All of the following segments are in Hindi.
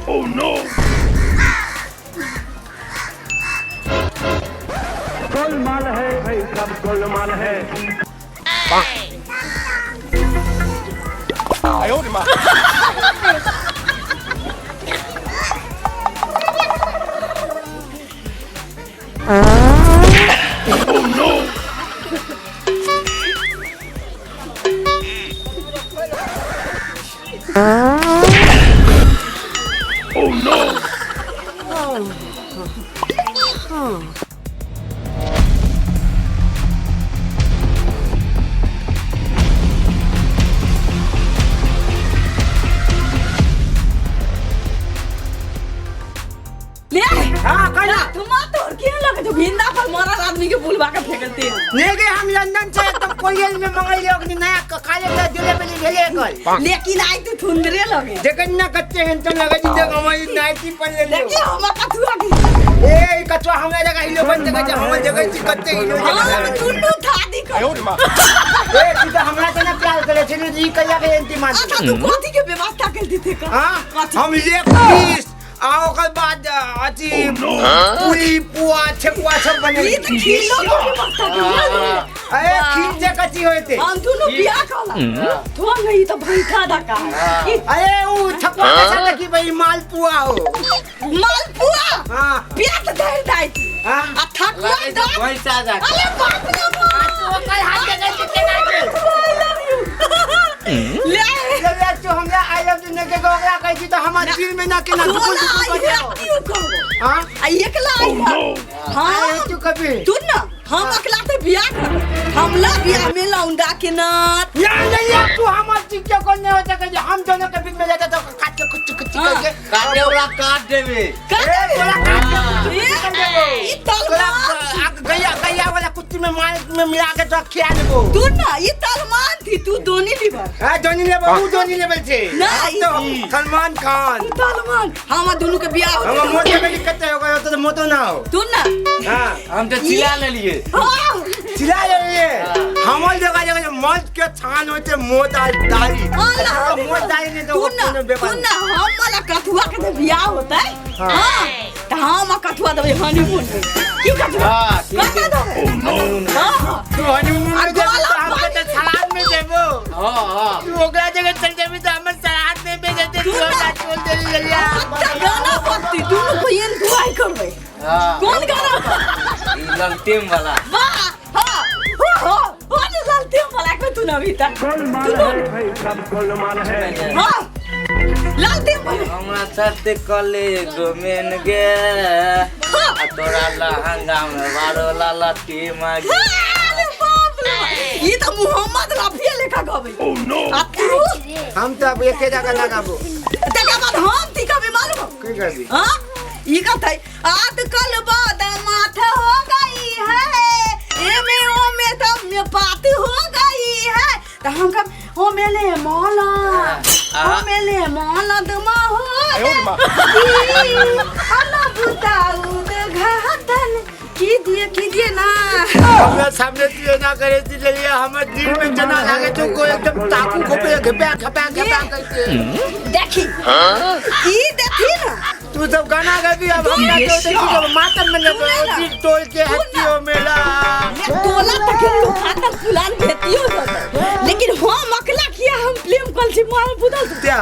Oh no! गोलमाल है भाई सब गोलमाल है। 哎呦我的妈！Oh no! Oh no! हाँ कहना तुम तो क्यों लगे तो भिंदा पर मरा आदमी के बुलवा के फेंकते हैं। लेके हम लंदन से तो कोरियल में मंगाई ले अपनी नया काले का दिले पे ले कल लेकिन आई तो थुंदरे लगे देखन ना कच्चे हैं तो लगा जी देख हमारी नाइटी पर ले ले देखिए हम कथुआ की ए कच्चा हमारे जगह हिलो बन जगह हमारे जगह ची कच्चे हिलो हम दुनु था दी कर। 哎呦我的妈！ ए सीधा हमरा से ना प्यार करे चलो जी कहिया के एंटी मान अच्छा तू कथी के व्यवस्था कर दी थे का? हां हम ले प्लीज आओ के बाद अति पूरी पुआ छकुआ सब बने ये तो खिलो के व्यवस्था कर। अरे खीर जे कच्ची होए थे हम दोनों बियाह कला तो नहीं तो भैठा दका अरे वो छकुआ के साथ की भाई मालपुआ हो मालपुआ हां पेट दर्द दाई हां आ थकुआ द पैसा जा अरे बाप रे बाप तो कल हाथ जगह से केना के ले जब तो हमरा आई लव यू ने के गोगरा कहि छी तो हमर दिल में ना केना दुकुल दुकुल कर जाओ हां आ एकला आई हां तू कभी तू ना हम अकेला तो बियाह कर हमला बियाह में लौंडा के नाथ या नहीं तू हमर चीज के कोने होता के हम दोनों के बीच में जाता तो काट के कुछ करके काटे वाला काट देबे तोरा काट ई तलमान गैया वाला कुत्ती में मार में मिला के तो खिया देबो तू ना ई तलमान थी तू दोनी लीवर हां दोनी लेवल वो दोनी लेवल छे नहीं। तो सलमान खान तलमान हम दोनों के बियाह हम हो मोटे में दिक्कत हो गयो तो मोटो ना हो तू ना हां हम तो चिल्ला ले लिए हाँ चिल्ला ले हमर जगह जगह मौज के छान होते मोटा दाढ़ी मोट दाढ़ी ने तो तू कोनो ना बेपार हम वाला कथुआ के तो बियाह होता है हाँ। हां तो हम कथुआ देबे हनीमून पे क्यों कथुआ हां कथुआ देबे हां तू हनीमून में दे तो हम के सलाद में देबो हां हां तू ओकरा जगह चल जेबी तो हमर सलाद में भेज दे तू हमरा छोड़ दे लिया अच्छा गाना बत्ती दोनों को ये दुआई करबे हां कौन गाना लंगटेम वाला वाह हां हो लालते वाला को तू ना भीतर गोलमाल है भाई सब गोलमाल है। हां लालते वाला हमरा साथे कले गोमेन गे आ तोरा लहंगा में बारो लाला टीम आ गई अरे बाप रे ये तो मोहम्मद रफी लेखा गबे Oh no! आ तू हम तो अब एके जगह ना गाबो तका बाद हम ती कबे मालूम की करबी हां ये का था आज कल बाद माथा हो गई है ए में ओ में तब में बात हो गई है तो हम कब ओ मेले मौला ओ मेले मौला दमा हो 哎呦我的妈！ अल्लाह बुताऊ दे घातन कीजिए ना हमरा सामने तू ना करे ती ले लिया हमर दिल में जना लागे तो कोई एकदम ताकू खोपे खपा करके देखी ई देखी ना तू सब गाना गाबी अब हम ना तो देखी जब मातम में दिल तोड़ के हत्तियों मेला तोला तक लोग खाता फुलान भेतियो लेकिन हम अकेला किया हम प्रेम कल से मार बुदल क्या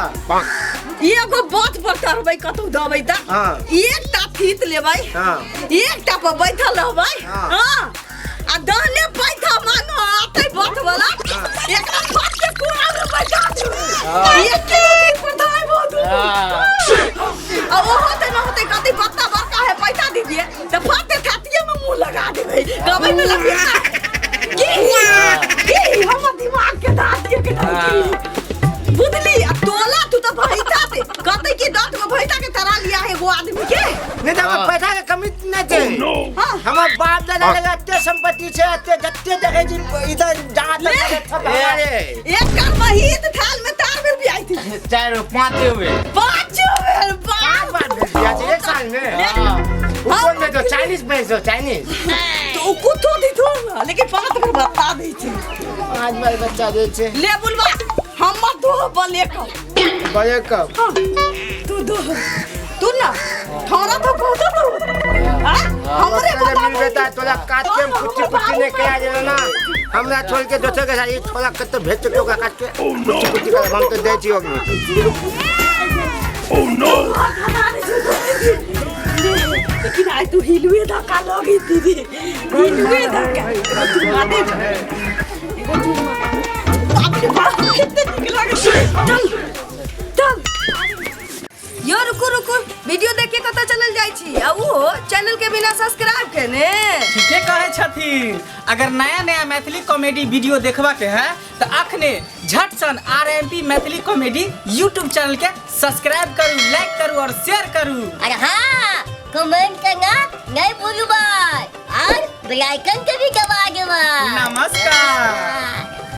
एगो बात पर करबै कतौ दबै त हां एकटा फीत लेबै हां एकटा पर बैठल रहबै हाँ। हां आ दाने पैसा मांगो आते बात वाला एकरा फाट के कोना में बैठा देबै एक किलो की पताई बहुत आ वो होते न होते कति पत्ता बड़का है पैसा दीजिए तो फाटे खातिए में मुंह लगा देबै कबै में लगा की हम दिमाग के दांत के बुदली आ तोला तू तो भैता से कते की दांत को भैता के तरह लिया है वो आदमी के नहीं तो पैसा के कमी न छे हां हमर बाप दादा लगा ते संपत्ति छे ते जत्ते जगह जी इधर जहां तक सब हमारे एक कर महीत थाल में तार में भी आई थी 4 5 हुए 5 बेर पांच बार दे दिया छे एक साल में ऊपर में तो चाइनीज पैसा चाइनीज तो कुतो दी तो लेकिन 5 बार बता दी थी 5 बार बच्चा दे छे ले बुलवा हम तो बले कब बड़े कब तू दो तू ना थारा तो बहुत तू हमरे पता बेटा तोला काट के कुछ ने किया जे ना हमरा छोड़ के दोसर के साथ छोला के तो भेज तो का काट के कुछ का हम तो दे छी होगी Oh no! लेकिन आज तू हिलवे धक्का लगी दीदी हिलवे धक्का कितने निकला चल चल यो रुको रुको वीडियो देख के पता चलल जाई छी आ वो चैनल के बिना सब्सक्राइब केने ठीके कहे छथिन। अगर नया नया मैथिली कॉमेडी वीडियो देखबा के है तो अखने झट सन RMP Maithili comedy YouTube channel के सब्सक्राइब करू, लाइक करू और शेयर करू। अरे हाँ कमेंट करना नहीं भूलू भाई और बेल आइकन के भी दबा दो। नमस्कार।